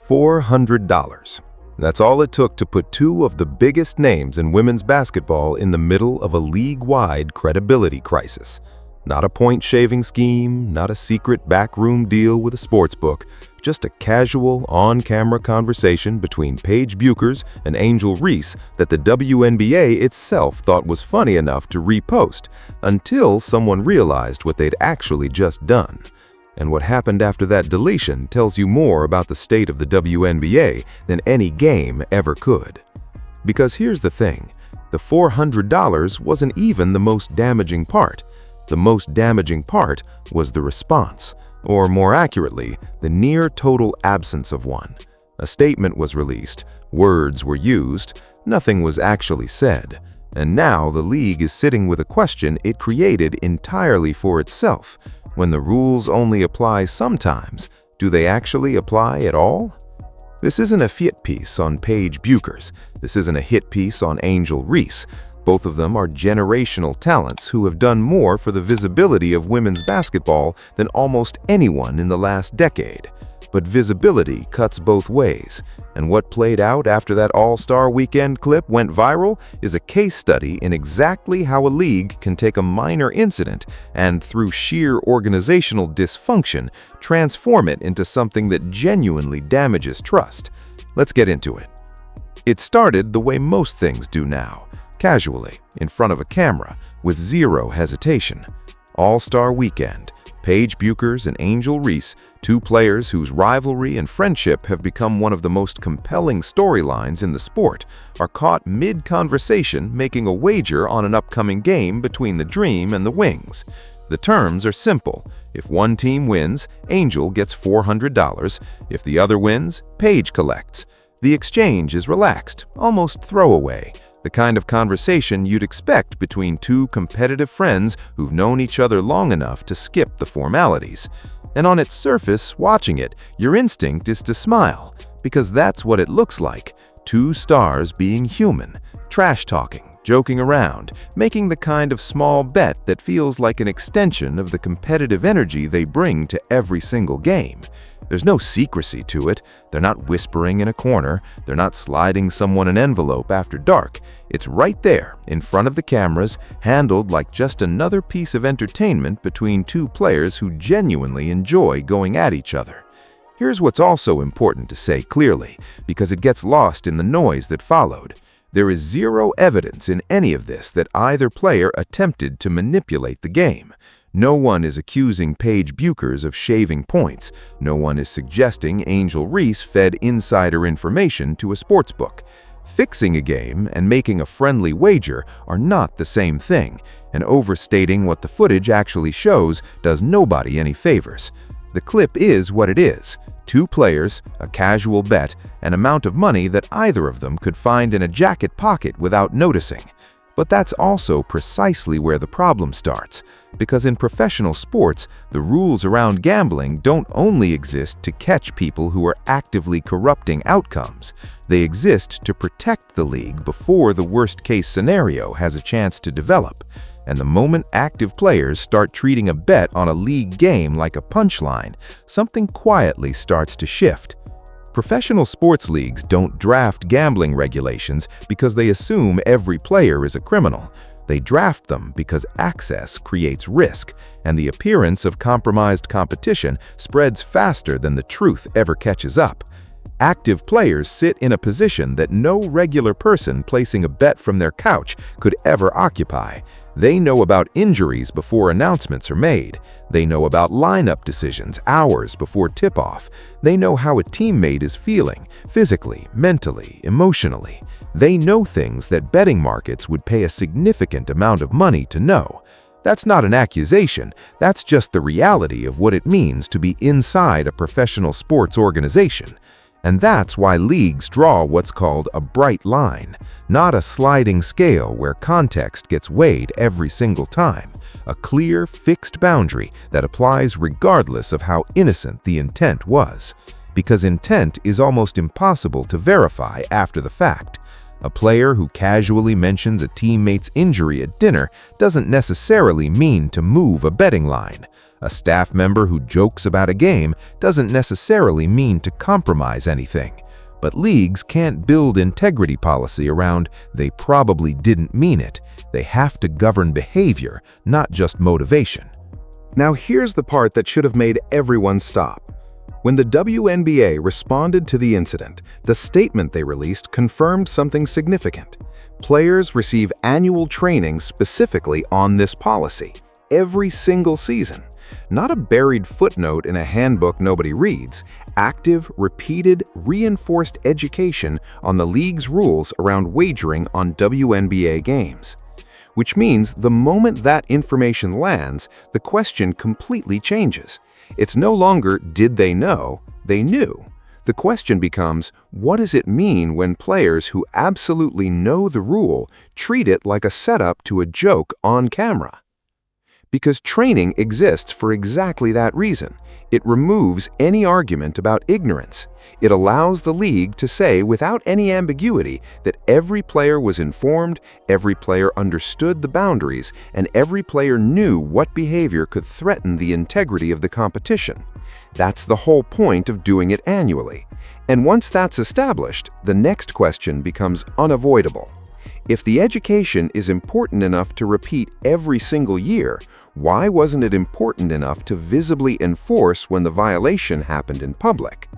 $400. That's all it took to put two of the biggest names in women's basketball in the middle of a league-wide credibility crisis. Not a point-shaving scheme, not a secret backroom deal with a sportsbook, just a casual, on-camera conversation between Paige Bueckers and Angel Reese that the WNBA itself thought was funny enough to repost, until someone realized what they'd actually just done. And what happened after that deletion tells you more about the state of the WNBA than any game ever could. Because here's the thing, the $400 wasn't even the most damaging part. The most damaging part was the response, or more accurately, the near total absence of one. A statement was released, words were used, nothing was actually said. And now the league is sitting with a question it created entirely for itself. When the rules only apply sometimes, do they actually apply at all? This isn't a hit piece on Paige Bueckers. This isn't a hit piece on Angel Reese. Both of them are generational talents who have done more for the visibility of women's basketball than almost anyone in the last decade. But visibility cuts both ways, and what played out after that All-Star Weekend clip went viral is a case study in exactly how a league can take a minor incident and, through sheer organizational dysfunction, transform it into something that genuinely damages trust. Let's get into it. It started the way most things do now, casually, in front of a camera, with zero hesitation. All-Star Weekend. Paige Bueckers and Angel Reese, two players whose rivalry and friendship have become one of the most compelling storylines in the sport, are caught mid-conversation making a wager on an upcoming game between the Dream and the Wings. The terms are simple. If one team wins, Angel gets $400. If the other wins, Paige collects. The exchange is relaxed, almost throwaway. The kind of conversation you'd expect between two competitive friends who've known each other long enough to skip the formalities. And on its surface, watching it, your instinct is to smile, because that's what it looks like. Two stars being human, trash-talking, joking around, making the kind of small bet that feels like an extension of the competitive energy they bring to every single game. There's no secrecy to it. They're not whispering in a corner. They're not sliding someone an envelope after dark. It's right there, in front of the cameras, handled like just another piece of entertainment between two players who genuinely enjoy going at each other. Here's what's also important to say clearly, because it gets lost in the noise that followed. There is zero evidence in any of this that either player attempted to manipulate the game. No one is accusing Paige Bueckers of shaving points. No one is suggesting Angel Reese fed insider information to a sportsbook. Fixing a game and making a friendly wager are not the same thing, and overstating what the footage actually shows does nobody any favors. The clip is what it is. Two players, a casual bet, an amount of money that either of them could find in a jacket pocket without noticing. But that's also precisely where the problem starts, because in professional sports, the rules around gambling don't only exist to catch people who are actively corrupting outcomes. They exist to protect the league before the worst-case scenario has a chance to develop. And the moment active players start treating a bet on a league game like a punchline, something quietly starts to shift. Professional sports leagues don't draft gambling regulations because they assume every player is a criminal. They draft them because access creates risk, and the appearance of compromised competition spreads faster than the truth ever catches up. Active players sit in a position that no regular person placing a bet from their couch could ever occupy. They know about injuries before announcements are made. They know about lineup decisions hours before tip-off. They know how a teammate is feeling, physically, mentally, emotionally. They know things that betting markets would pay a significant amount of money to know. That's not an accusation, that's just the reality of what it means to be inside a professional sports organization. And that's why leagues draw what's called a bright line, not a sliding scale where context gets weighed every single time. A clear, fixed boundary that applies regardless of how innocent the intent was. Because intent is almost impossible to verify after the fact. A player who casually mentions a teammate's injury at dinner doesn't necessarily mean to move a betting line. A staff member who jokes about a game doesn't necessarily mean to compromise anything. But leagues can't build integrity policy around "they probably didn't mean it." They have to govern behavior, not just motivation. Now here's the part that should have made everyone stop. When the WNBA responded to the incident, the statement they released confirmed something significant. Players receive annual training specifically on this policy, every single season. Not a buried footnote in a handbook nobody reads, active, repeated, reinforced education on the league's rules around wagering on WNBA games. Which means the moment that information lands, the question completely changes. It's no longer "did they know?" They knew. The question becomes, what does it mean when players who absolutely know the rule treat it like a setup to a joke on camera? Because training exists for exactly that reason. It removes any argument about ignorance. It allows the league to say without any ambiguity that every player was informed, every player understood the boundaries, and every player knew what behavior could threaten the integrity of the competition. That's the whole point of doing it annually. And once that's established, the next question becomes unavoidable. If the education is important enough to repeat every single year, why wasn't it important enough to visibly enforce when the violation happened in public?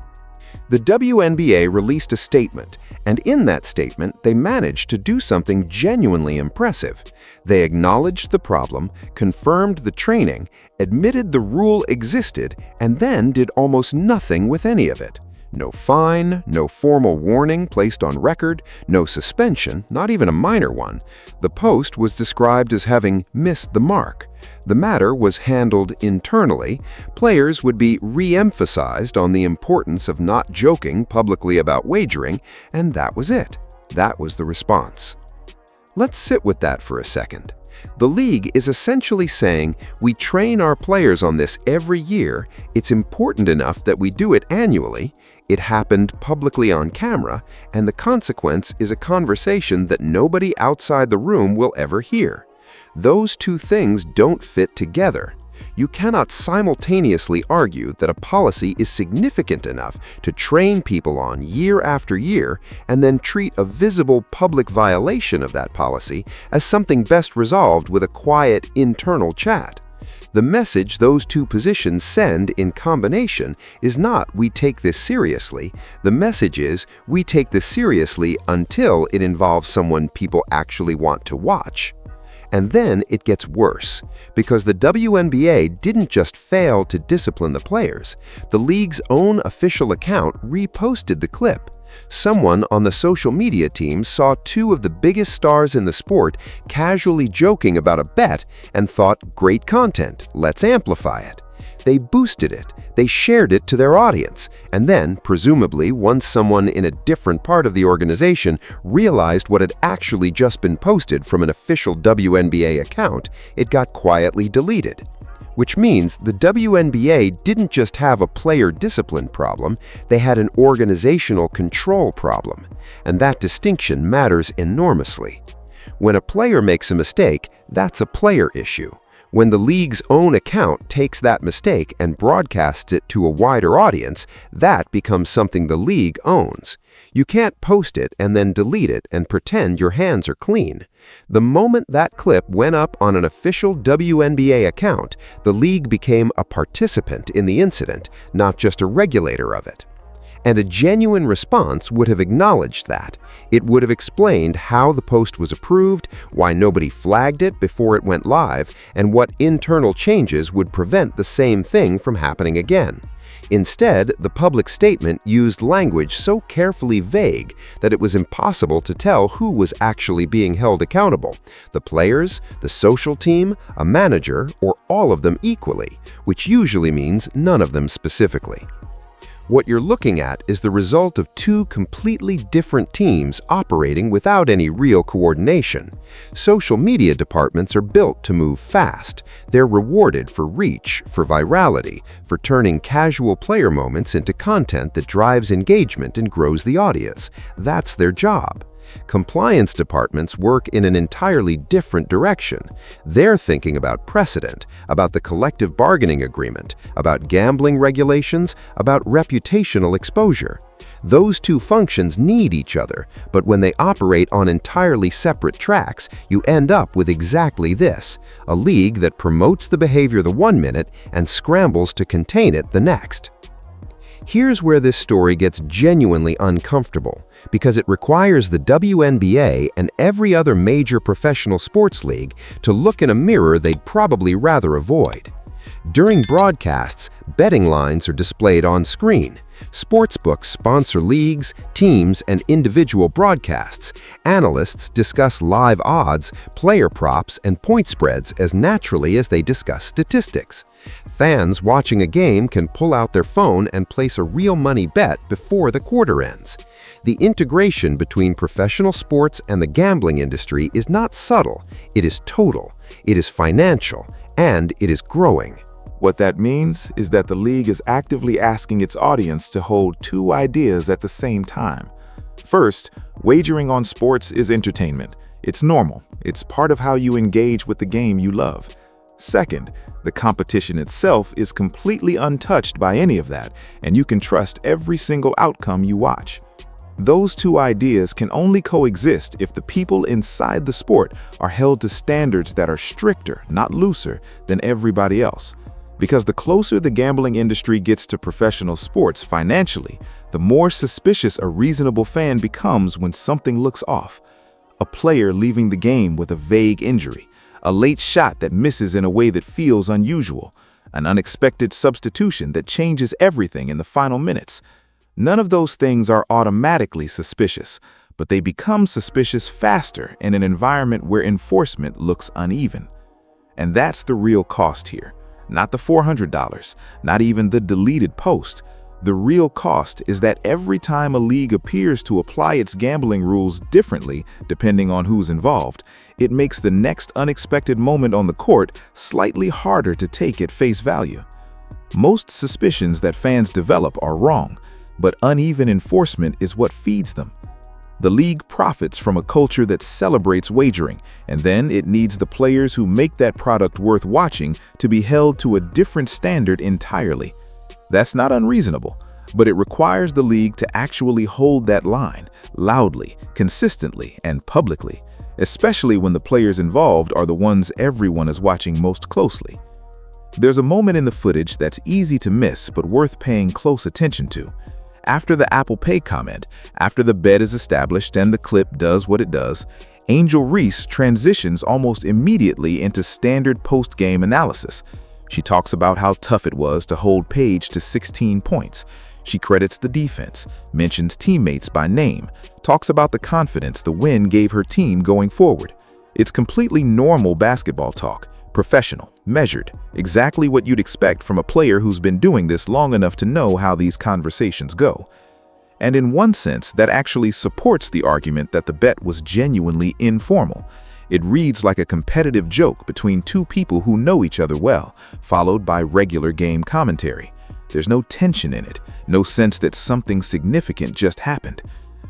The WNBA released a statement, and in that statement, they managed to do something genuinely impressive. They acknowledged the problem, confirmed the training, admitted the rule existed, and then did almost nothing with any of it. No fine, no formal warning placed on record, no suspension, not even a minor one. The post was described as having missed the mark. The matter was handled internally. Players would be re-emphasized on the importance of not joking publicly about wagering, and that was it. That was the response. Let's sit with that for a second. The league is essentially saying, we train our players on this every year, it's important enough that we do it annually, it happened publicly on camera, and the consequence is a conversation that nobody outside the room will ever hear. Those two things don't fit together. You cannot simultaneously argue that a policy is significant enough to train people on year after year and then treat a visible public violation of that policy as something best resolved with a quiet internal chat. The message those two positions send in combination is not "we take this seriously." The message is "we take this seriously until it involves someone people actually want to watch." And then it gets worse, because the WNBA didn't just fail to discipline the players. The league's own official account reposted the clip. Someone on the social media team saw two of the biggest stars in the sport casually joking about a bet and thought, "Great content, let's amplify it." They boosted it, they shared it to their audience, and then, presumably, once someone in a different part of the organization realized what had actually just been posted from an official WNBA account, it got quietly deleted. Which means the WNBA didn't just have a player discipline problem, they had an organizational control problem. And that distinction matters enormously. When a player makes a mistake, that's a player issue. When the league's own account takes that mistake and broadcasts it to a wider audience, that becomes something the league owns. You can't post it and then delete it and pretend your hands are clean. The moment that clip went up on an official WNBA account, the league became a participant in the incident, not just a regulator of it. And a genuine response would have acknowledged that. It would have explained how the post was approved, why nobody flagged it before it went live, and what internal changes would prevent the same thing from happening again. Instead, the public statement used language so carefully vague that it was impossible to tell who was actually being held accountable: the players, the social team, a manager, or all of them equally, which usually means none of them specifically. What you're looking at is the result of two completely different teams operating without any real coordination. Social media departments are built to move fast. They're rewarded for reach, for virality, for turning casual player moments into content that drives engagement and grows the audience. That's their job. Compliance departments work in an entirely different direction. They're thinking about precedent, about the collective bargaining agreement, about gambling regulations, about reputational exposure. Those two functions need each other, but when they operate on entirely separate tracks, you end up with exactly this: a league that promotes the behavior the one minute and scrambles to contain it the next. Here's where this story gets genuinely uncomfortable, because it requires the WNBA and every other major professional sports league to look in a mirror they'd probably rather avoid. During broadcasts, betting lines are displayed on screen. Sportsbooks sponsor leagues, teams, and individual broadcasts. Analysts discuss live odds, player props, and point spreads as naturally as they discuss statistics. Fans watching a game can pull out their phone and place a real money bet before the quarter ends. The integration between professional sports and the gambling industry is not subtle, it is total, it is financial, and it is growing. What that means is that the league is actively asking its audience to hold two ideas at the same time. First, wagering on sports is entertainment. It's normal. It's part of how you engage with the game you love. Second, the competition itself is completely untouched by any of that, and you can trust every single outcome you watch. Those two ideas can only coexist if the people inside the sport are held to standards that are stricter, not looser, than everybody else. Because the closer the gambling industry gets to professional sports financially, the more suspicious a reasonable fan becomes when something looks off. A player leaving the game with a vague injury, a late shot that misses in a way that feels unusual, an unexpected substitution that changes everything in the final minutes. None of those things are automatically suspicious, but they become suspicious faster in an environment where enforcement looks uneven. And that's the real cost here. Not the $400, not even the deleted post. The real cost is that every time a league appears to apply its gambling rules differently depending on who's involved, it makes the next unexpected moment on the court slightly harder to take at face value. Most suspicions that fans develop are wrong, but uneven enforcement is what feeds them. The league profits from a culture that celebrates wagering, and then it needs the players who make that product worth watching to be held to a different standard entirely. That's not unreasonable, but it requires the league to actually hold that line, loudly, consistently, and publicly, especially when the players involved are the ones everyone is watching most closely. There's a moment in the footage that's easy to miss but worth paying close attention to. After the Apple Pay comment, after the bet is established and the clip does what it does, Angel Reese transitions almost immediately into standard post-game analysis. She talks about how tough it was to hold Paige to 16 points. She credits the defense, mentions teammates by name, talks about the confidence the win gave her team going forward. It's completely normal basketball talk, professional, measured, exactly what you'd expect from a player who's been doing this long enough to know how these conversations go. And in one sense, that actually supports the argument that the bet was genuinely informal. It reads like a competitive joke between two people who know each other well, followed by regular game commentary. There's no tension in it, no sense that something significant just happened.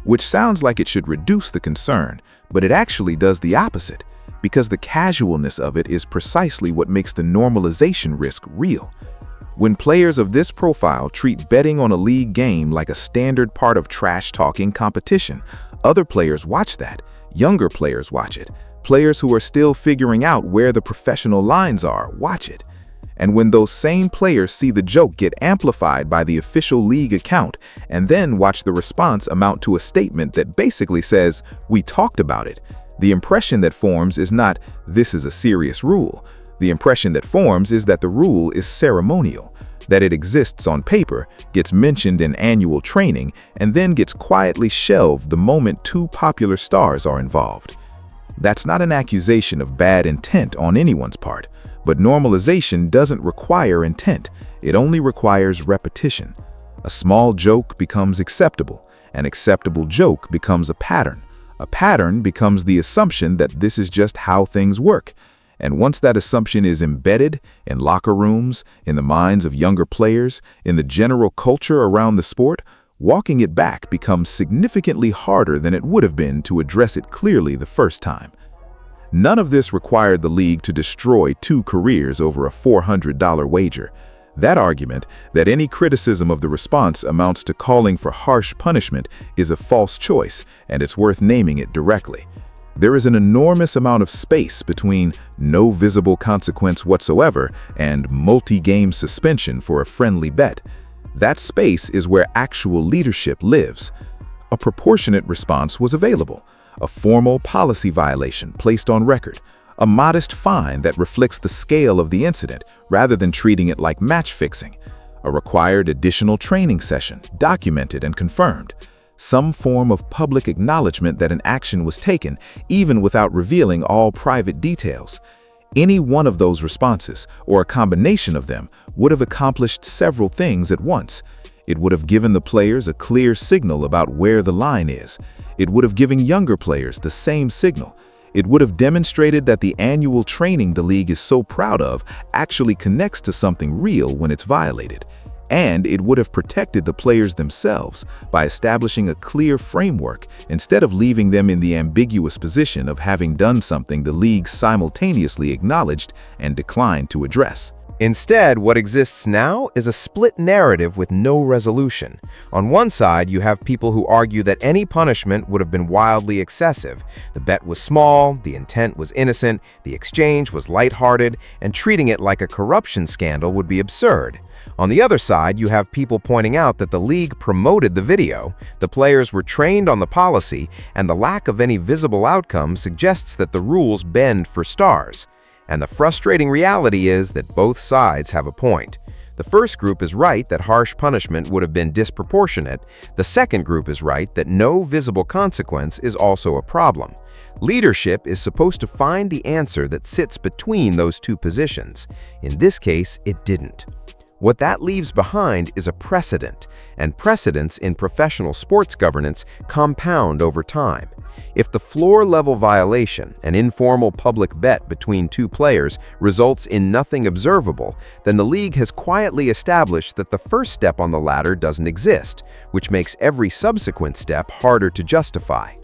Which sounds like it should reduce the concern, but it actually does the opposite, because the casualness of it is precisely what makes the normalization risk real. When players of this profile treat betting on a league game like a standard part of trash-talking competition, other players watch that. Younger players watch it. Players who are still figuring out where the professional lines are watch it. And when those same players see the joke get amplified by the official league account and then watch the response amount to a statement that basically says, "We talked about it," the impression that forms is not, "This is a serious rule." The impression that forms is that the rule is ceremonial, that it exists on paper, gets mentioned in annual training, and then gets quietly shelved the moment two popular stars are involved. That's not an accusation of bad intent on anyone's part, but normalization doesn't require intent, it only requires repetition. A small joke becomes acceptable, an acceptable joke becomes a pattern. A pattern becomes the assumption that this is just how things work. And once that assumption is embedded in locker rooms, in the minds of younger players, in the general culture around the sport, walking it back becomes significantly harder than it would have been to address it clearly the first time. None of this required the league to destroy 2 careers over a $400 wager. That argument, that any criticism of the response amounts to calling for harsh punishment, is a false choice, and it's worth naming it directly. There is an enormous amount of space between no visible consequence whatsoever and multi-game suspension for a friendly bet. That space is where actual leadership lives. A proportionate response was available, a formal policy violation placed on record, a modest fine that reflects the scale of the incident rather than treating it like match fixing, a required additional training session documented and confirmed, some form of public acknowledgement that an action was taken even without revealing all private details. Any one of those responses, or a combination of them, would have accomplished several things at once. It would have given the players a clear signal about where the line is. It would have given younger players the same signal. It would have demonstrated that the annual training the league is so proud of actually connects to something real when it's violated. And it would have protected the players themselves by establishing a clear framework instead of leaving them in the ambiguous position of having done something the league simultaneously acknowledged and declined to address. Instead, what exists now is a split narrative with no resolution. On one side, you have people who argue that any punishment would have been wildly excessive. The bet was small, the intent was innocent, the exchange was lighthearted, and treating it like a corruption scandal would be absurd. On the other side, you have people pointing out that the league promoted the video, the players were trained on the policy, and the lack of any visible outcome suggests that the rules bend for stars. And the frustrating reality is that both sides have a point. The first group is right that harsh punishment would have been disproportionate. The second group is right that no visible consequence is also a problem. Leadership is supposed to find the answer that sits between those two positions. In this case, it didn't. What that leaves behind is a precedent, and precedents in professional sports governance compound over time. If the floor-level violation, an informal public bet between 2 players, results in nothing observable, then the league has quietly established that the first step on the ladder doesn't exist, which makes every subsequent step harder to justify.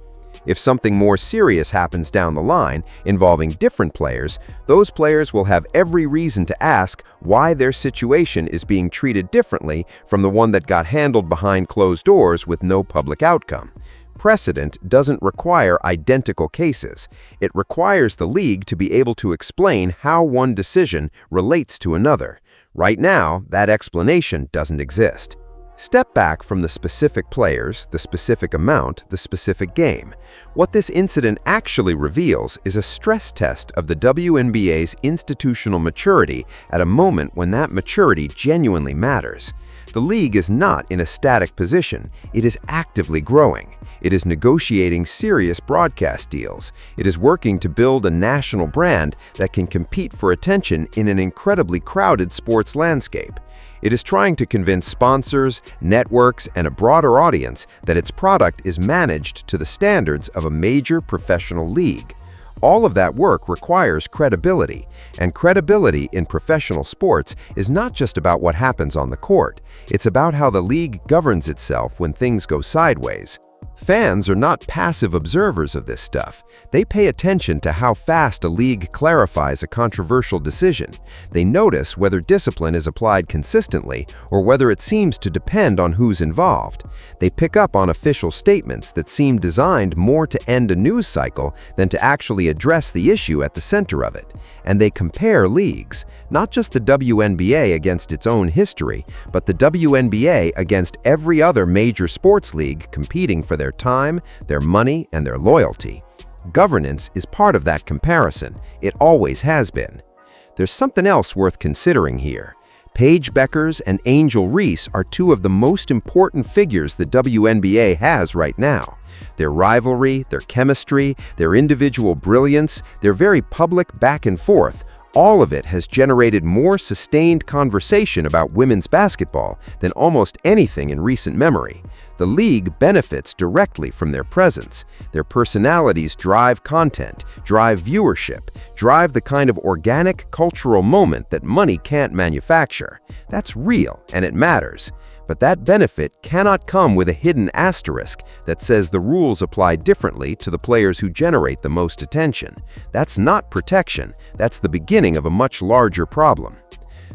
If something more serious happens down the line, involving different players, those players will have every reason to ask why their situation is being treated differently from the one that got handled behind closed doors with no public outcome. Precedent doesn't require identical cases. It requires the league to be able to explain how one decision relates to another. Right now, that explanation doesn't exist. Step back from the specific players, the specific amount, the specific game. What this incident actually reveals is a stress test of the WNBA's institutional maturity at a moment when that maturity genuinely matters. The league is not in a static position. It is actively growing. It is negotiating serious broadcast deals. It is working to build a national brand that can compete for attention in an incredibly crowded sports landscape. It is trying to convince sponsors, networks, and a broader audience that its product is managed to the standards of a major professional league. All of that work requires credibility, and credibility in professional sports is not just about what happens on the court. It's about how the league governs itself when things go sideways. Fans are not passive observers of this stuff. They pay attention to how fast a league clarifies a controversial decision. They notice whether discipline is applied consistently or whether it seems to depend on who's involved. They pick up on official statements that seem designed more to end a news cycle than to actually address the issue at the center of it. And they compare leagues, not just the WNBA against its own history, but the WNBA against every other major sports league competing for their time, their money, and their loyalty. Governance is part of that comparison. It always has been. There's something else worth considering here. Paige Bueckers and Reese are 2 of the most important figures the WNBA has right now. Their rivalry, their chemistry, their individual brilliance, their very public back and forth, all of it has generated more sustained conversation about women's basketball than almost anything in recent memory. The league benefits directly from their presence. Their personalities drive content, drive viewership, drive the kind of organic cultural moment that money can't manufacture. That's real, and it matters. But that benefit cannot come with a hidden asterisk that says the rules apply differently to the players who generate the most attention. That's not protection, that's the beginning of a much larger problem.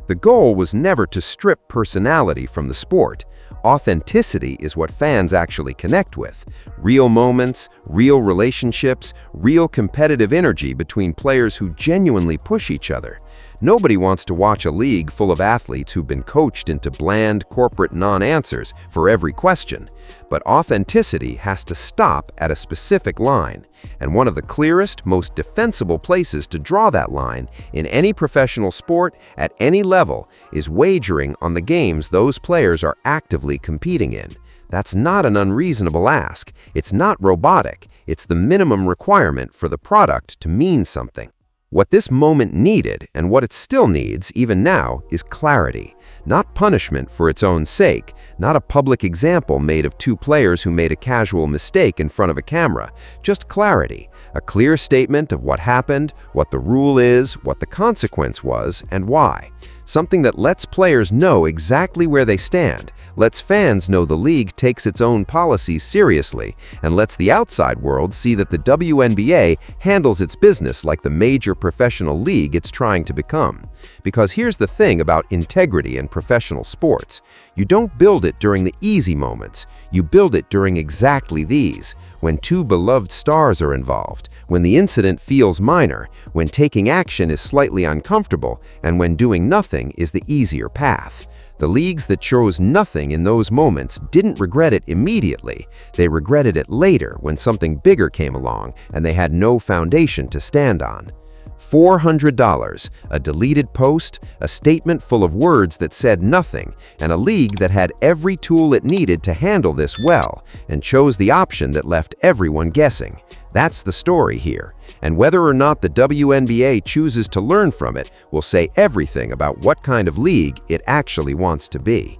The goal was never to strip personality from the sport. Authenticity is what fans actually connect with. Real moments, real relationships, real competitive energy between players who genuinely push each other. Nobody wants to watch a league full of athletes who've been coached into bland, corporate non-answers for every question. But authenticity has to stop at a specific line. And one of the clearest, most defensible places to draw that line in any professional sport at any level is wagering on the games those players are actively competing in. That's not an unreasonable ask. It's not robotic. It's the minimum requirement for the product to mean something. What this moment needed, and what it still needs even now, is clarity. Not punishment for its own sake, not a public example made of two players who made a casual mistake in front of a camera. Just clarity, a clear statement of what happened, what the rule is, what the consequence was, and why. Something that lets players know exactly where they stand, lets fans know the league takes its own policies seriously, and lets the outside world see that the WNBA handles its business like the major professional league it's trying to become. Because here's the thing about integrity in professional sports. You don't build it during the easy moments. You build it during exactly these, when two beloved stars are involved, when the incident feels minor, when taking action is slightly uncomfortable, and when doing nothing is the easier path. The leagues that chose nothing in those moments didn't regret it immediately. They regretted it later when something bigger came along and they had no foundation to stand on. $400, a deleted post, a statement full of words that said nothing, and a league that had every tool it needed to handle this well and chose the option that left everyone guessing. That's the story here, and whether or not the WNBA chooses to learn from it will say everything about what kind of league it actually wants to be.